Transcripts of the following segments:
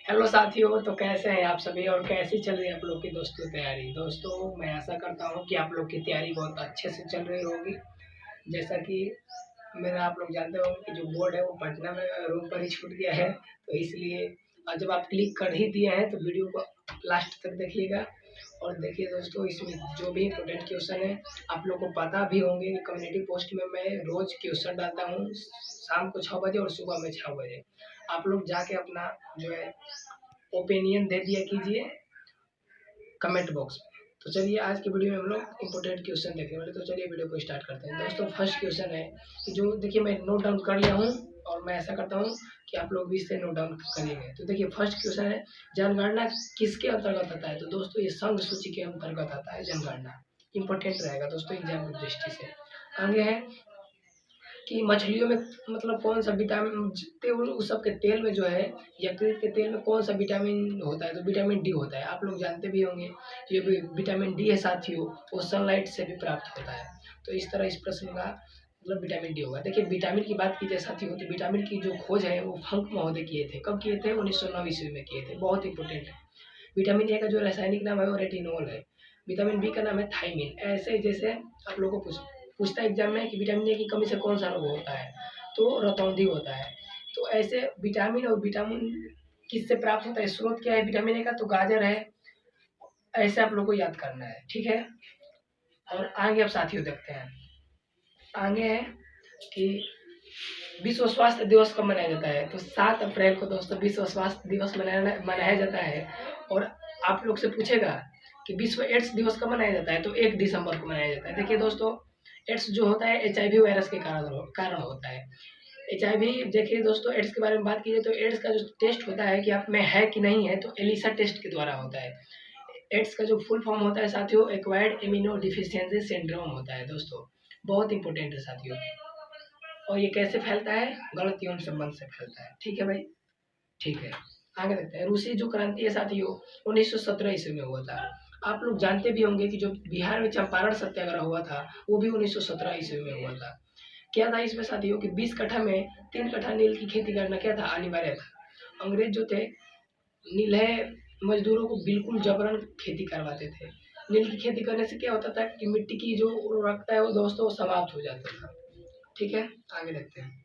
Hello साथियों, तो कैसे हैं आप सभी और कैसी चल रही है आप लोग की दोस्तों तैयारी। दोस्तों मैं आशा करता हूँ कि आप लोग की तैयारी बहुत अच्छे से चल रही होगी। जैसा कि मेरा आप लोग जानते हो कि जो बोर्ड है वो पटना में रूम पर ही छूट गया है, तो इसलिए जब आप क्लिक कर ही दिए हैं तो वीडियो को लास्ट तक देखिएगा। और देखिए दोस्तों, इसमें जो भी इम्पोर्टेंट क्वेश्चन है आप लोग को पता भी होंगे कि कम्युनिटी पोस्ट में मैं रोज क्वेश्चन डालता हूँ, शाम को 6 बजे और सुबह में 6 बजे। आप लोग जाके अपना जो है ओपिनियन दे दिया कीजिए कमेंट बॉक्स में। तो चलिए आज की वीडियो में हम लोग इंपोर्टेंट क्वेश्चन देखने वाले, तो चलिए वीडियो को स्टार्ट करते हैं। दोस्तों फर्स्ट क्वेश्चन है कि जो देखिए मैं नोट डाउन कर लिया हूँ और मैं ऐसा करता हूँ कि आप लोग भी इससे नोट डाउन करेंगे। तो देखिए फर्स्ट क्वेश्चन है, जनगणना किसके अंतर्गत आता है। तो दोस्तों ये संघ सूची के अंतर्गत आता है जनगणना। इंपॉर्टेंट रहेगा दोस्तों एग्जाम की दृष्टि से। आगे है कि मछलियों में मतलब कौन सा विटामिन उस सब के तेल में जो है, यकृत के तेल में कौन सा विटामिन होता है। तो विटामिन डी होता है। आप लोग जानते भी होंगे ये विटामिन डी है साथियों, वो सनलाइट से भी प्राप्त होता है। तो इस तरह इस प्रश्न का मतलब विटामिन डी होगा। देखिए विटामिन की बात की जाए साथियों, तो विटामिन की जो खोज है वो फंक महोदय किए थे। कब किए थे? 1909 ईस्वी में किए थे। बहुत इंपॉर्टेंट है। विटामिन ए का जो रासायनिक नाम है वो रेटिनोल है। विटामिन बी का नाम है थायमिन। ऐसे जैसे आप लोगों को पूछता है एग्जाम में कि विटामिन ए की कमी से कौन सा रोग होता है, तो रतौंधी होता है। तो ऐसे विटामिन और विटामिन किससे प्राप्त होता है, स्रोत क्या है विटामिन ए का, तो गाजर है। ऐसे आप लोग को याद करना है, ठीक है। और आगे अब साथियों देखते हैं। आगे है कि विश्व स्वास्थ्य दिवस कब मनाया जाता है। तो 7 अप्रैल को दोस्तों विश्व स्वास्थ्य दिवस मनाया जाता है। और आप लोग से पूछेगा कि विश्व एड्स दिवस कब मनाया जाता है, तो 1 दिसंबर को मनाया जाता है। देखिए दोस्तों, एड्स जो होता है HIV वायरस के कारण होता है। HIV, देखिए दोस्तों एड्स के बारे में बात कीजिए तो एड्स का जो टेस्ट होता है कि आप में है कि नहीं है, तो एलिसा टेस्ट के द्वारा होता है। एड्स का जो फुल फॉर्म होता है साथियों, एक्वायर्ड इम्यूनो डिफिशियंसी सिंड्रोम होता है दोस्तों। बहुत इंपॉर्टेंट है साथियों। और ये कैसे फैलता है? गलत यौन संबंध से फैलता है, ठीक है भाई, ठीक है। आगे देखते हैं। रूसी जो क्रांति है साथियों 1917 ईस्वी में हुआ था। आप लोग जानते भी होंगे कि जो बिहार में चंपारण सत्याग्रह हुआ था वो भी 1917 ईस्वी में हुआ था। क्या था इसमें साथियों कि 20 कट्ठा में 3 कट्ठा नील की खेती करना क्या था, अनिवार्य था। अंग्रेज जो थे नीलहे मजदूरों को बिल्कुल जबरन खेती करवाते थे। नील की खेती करने से क्या होता था कि मिट्टी की जो उर्वरकता है वो दोस्तों समाप्त हो जाता था, ठीक है। आगे देखते हैं।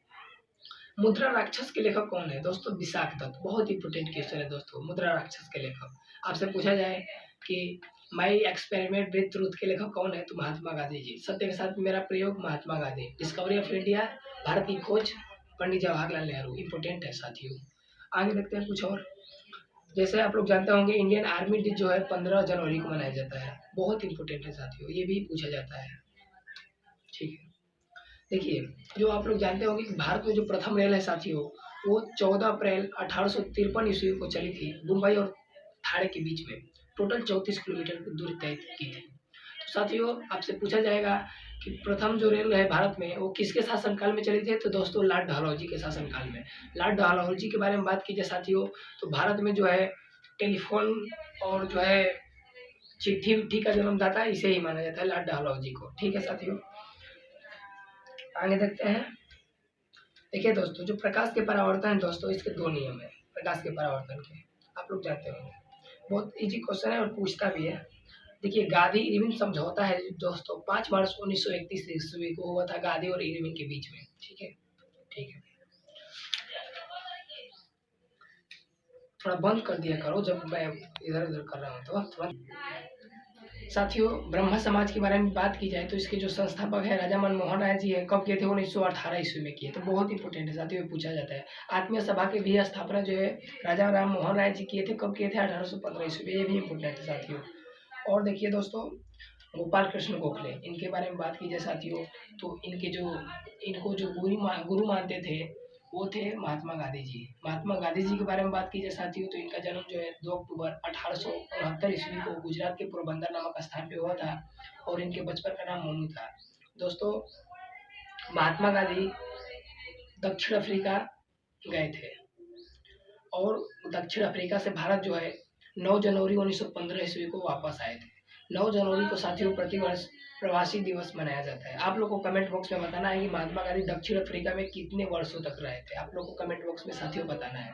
मुद्रा राक्षस के लेखक कौन है? दोस्तों विशाख दत्त। बहुत इंपोर्टेंट क्वेश्चन है दोस्तों। मुद्रा राक्षस के लेखक आपसे पूछा जाए कि माई एक्सपेरिमेंट विद ट्रूथ के लेखक कौन है, तो महात्मा गांधी जी। सत्य के साथ मेरा प्रयोग, Mahatma Gandhi. Discovery of India, Bharat की खोज, पंडित जवाहरलाल नेहरू। इंपोर्टेंट है साथियों। आगे देखते हैं कुछ और। जैसे आप लोग जानते होंगे इंडियन आर्मी डे जो है 15 जनवरी को मनाया जाता है। बहुत इंपॉर्टेंट है साथियों, ये भी पूछा जाता है, ठीक है। देखिए जो आप लोग जानते होंगे कि भारत में जो प्रथम रेल है साथियों वो 14 अप्रैल 1853 ईस्वी को चली थी, मुंबई और थाने के बीच में। टोटल 34 किलोमीटर की दूरी तय की थी। तो साथियों आपसे पूछा जाएगा कि प्रथम जो रेल है भारत में वो किसके शासनकाल में चली थी, तो दोस्तों लॉर्ड डलहौजी के शासनकाल में। लॉर्ड डलहौजी के बारे में बात की जाए साथियों, तो भारत में जो है टेलीफोन और जो है चिट्ठी विट्ठी का जन्मदाता इसे ही माना जाता है, लॉर्ड डलहौजी को, ठीक है साथियों। आगे देखते हैं। देखिए दोस्तों जो प्रकाश के परावर्तन है दोस्तों, इसके 2 नियम है प्रकाश के परावर्तन के, आप लोग जानते होंगे। बहुत इजी क्वेश्चन है और पूछता भी है। देखिए गांधी इरविन समझौता है दोस्तों 5 मार्च 1931 ईस्वी को हुआ था, गांधी और इरविन के बीच में, ठीक है, ठीक है। थोड़ा बंद कर दिया करो जब मैं इधर उधर कर रहा हूँ तो थोड़ा। साथियों ब्रह्म समाज के बारे में बात की जाए तो इसके जो संस्थापक है राजा मनमोहन राय जी है। कब किए थे? 1918 ईस्वी में किए। तो बहुत इंपॉर्टेंट है साथियों, पूछा जाता है। आत्मीय सभा की भी स्थापना जो है राजा राम मोहन राय जी किए थे। कब किए थे? 1815 ईस्वी में। ये भी इंपॉर्टेंट है साथियों। और देखिए दोस्तों गोपाल कृष्ण गोखले, इनके बारे में बात की जाए साथियों तो इनको जो गुरु मानते थे वो थे महात्मा गांधी जी। महात्मा गांधी जी के बारे में बात की जाए साथियों तो इनका जन्म जो है 2 अक्टूबर 1869 ईस्वी को गुजरात के पोरबंदर नामक स्थान पे हुआ था और इनके बचपन का नाम मोनू था। दोस्तों महात्मा गांधी दक्षिण अफ्रीका गए थे और दक्षिण अफ्रीका से भारत जो है 9 जनवरी 1915 ईस्वी को वापस आए थे। 9 जनवरी को साथियों प्रतिवर्ष प्रवासी दिवस मनाया जाता है। आप लोग को कमेंट बॉक्स में बताना है कि महात्मा गांधी दक्षिण अफ्रीका में कितने वर्षों तक रहे थे। आप लोग को कमेंट बॉक्स में साथियों बताना है।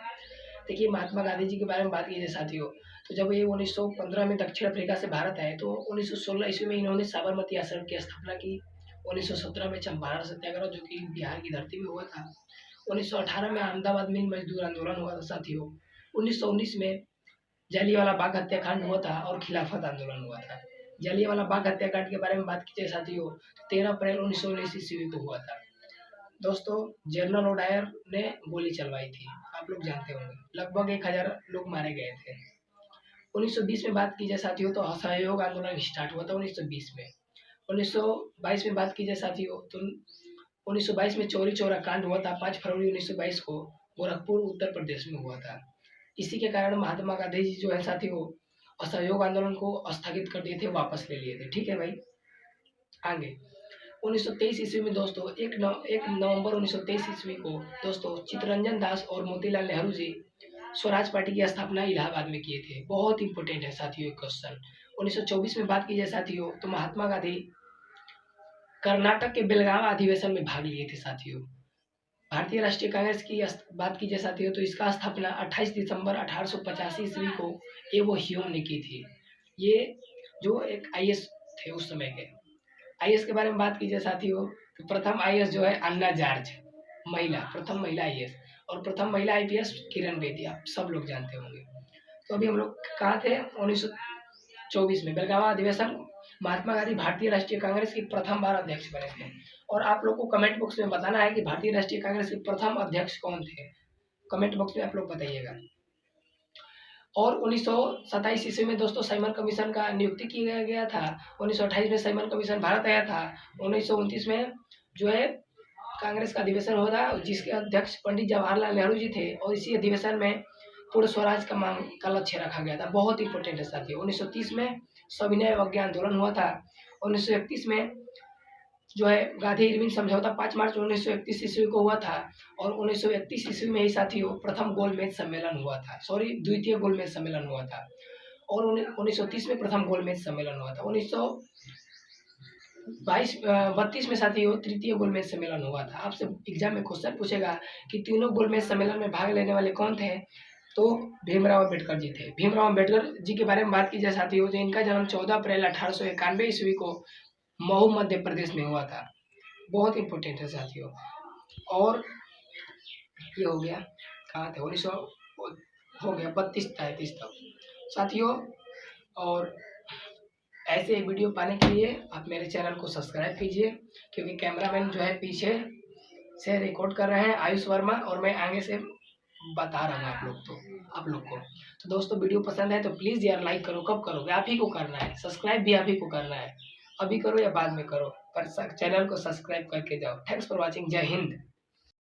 देखिए महात्मा गांधी जी के बारे में बात की जाए साथियों, तो जब ये 1915 में दक्षिण अफ्रीका से भारत आए तो 1916 ईस्वी में इन्होंने साबरमती आश्रम की स्थापना की। 1917 में चंपारण सत्याग्रह जो कि बिहार की धरती में हुआ था। 1918 में अहमदाबाद मिल मजदूर आंदोलन हुआ था साथियों। 1919 में जलियांवाला बाग हत्याकांड हुआ था और खिलाफत आंदोलन हुआ था। जलियांवाला बाग हत्याकांड के बारे में बात की जाए साथियों, तो 13 अप्रैल 1919 ईस्वी को हुआ था। दोस्तों जनरल ओडायर ने गोली चलवाई थी, आप लोग जानते होंगे। लगभग 1000 लोग मारे गए थे। 1920 में बात की जाए साथियों तो असहयोग आंदोलन स्टार्ट हुआ था 1920 में। 1922 में बात की जाए साथियों तो 1922 में चौरी चौरा कांड हुआ था। 5 फरवरी 1922 को गोरखपुर उत्तर प्रदेश में हुआ था। इसी के कारण महात्मा गांधी जी जो है साथियों असहयोग आंदोलन को स्थगित कर दिए थे, वापस ले लिए थे। ठीक है भाई, आगे 1923 ईस्वी में दोस्तों 1 नवंबर 1923 ईस्वी को दोस्तों चित्तरंजन दास और मोतीलाल नेहरू जी स्वराज पार्टी की स्थापना इलाहाबाद में किए थे। बहुत इंपॉर्टेंट है साथियों क्वेश्चन। 1924 में बात की जाए साथियों तो महात्मा गांधी कर्नाटक के बेलगाम अधिवेशन में भाग लिए थे साथियों। भारतीय राष्ट्रीय कांग्रेस की बात की जाए साथियों तो इसका स्थापना 28 दिसंबर 1885 ईस्वी को एवो ह्यूम ने की थी। ये जो एक आईएएस थे उस समय के। आईएएस के बारे में बात की जाए साथियों तो प्रथम आईएएस जो है अन्ना जॉर्ज, महिला, प्रथम महिला आईएएस, और प्रथम महिला आईपीएस किरण बेदी, आप सब लोग जानते होंगे। तो अभी हम लोग कहाँ थे 1924 में बेलगाम अधिवेशन। महात्मा गांधी भारतीय राष्ट्रीय कांग्रेस की प्रथम बार अध्यक्ष बने थे। और आप लोग को कमेंट बॉक्स में बताना है कि भारतीय राष्ट्रीय कांग्रेस के प्रथम अध्यक्ष कौन थे, कमेंट बॉक्स में आप लोग बताइएगा। और 1927 ईस्वी में दोस्तों साइमन कमीशन का नियुक्ति किया गया था। 1928 में साइमन कमीशन भारत आया था। 1929 में जो है कांग्रेस का अधिवेशन हुआ था जिसके अध्यक्ष पंडित जवाहरलाल नेहरू जी थे। और इसी अधिवेशन में पूर्ण स्वराज का मांग का लक्ष्य रखा गया था। बहुत इंपॉर्टेंट है साथियों। 1930 में सविनय अवज्ञा आंदोलन हुआ था। 1931 में जो है गांधी इरविन समझौता 5 मार्च 1931 ईस्वी को हुआ था। और 1931 ईस्वी में ही साथियों प्रथम गोलमेज सम्मेलन हुआ था, द्वितीय गोलमेज सम्मेलन हुआ था। और 1930 में प्रथम गोलमेज सम्मेलन हुआ था। 1932 में साथियों तृतीय गोलमेज सम्मेलन हुआ था। आपसे एग्जाम में क्वेश्चन पूछेगा कि तीनों गोलमेज सम्मेलन में भाग लेने वाले कौन थे, तो भीमराव अम्बेडकर जी थे। भीमराव अम्बेडकर जी के बारे में बात की जाए साथियों तो इनका जन्म 14 अप्रैल 1891 ईस्वी को मऊ मध्य प्रदेश में हुआ था। बहुत इंपॉर्टेंट है साथियों। और ये हो गया कहाँ थे 1900 हो गया 32-33 तक साथियों। और ऐसे वीडियो पाने के लिए आप मेरे चैनल को सब्सक्राइब कीजिए, क्योंकि कैमरामैन जो है पीछे से रिकॉर्ड कर रहे हैं आयुष वर्मा, और मैं आगे से बता रहा हूँ आप लोग को। तो दोस्तों वीडियो पसंद है तो प्लीज़ यार लाइक करो। कब करोगे, आप ही को करना है। सब्सक्राइब भी आप ही को करना है, अभी करो या बाद में करो, पर चैनल को सब्सक्राइब करके जाओ। Thanks for watching. जय हिंद।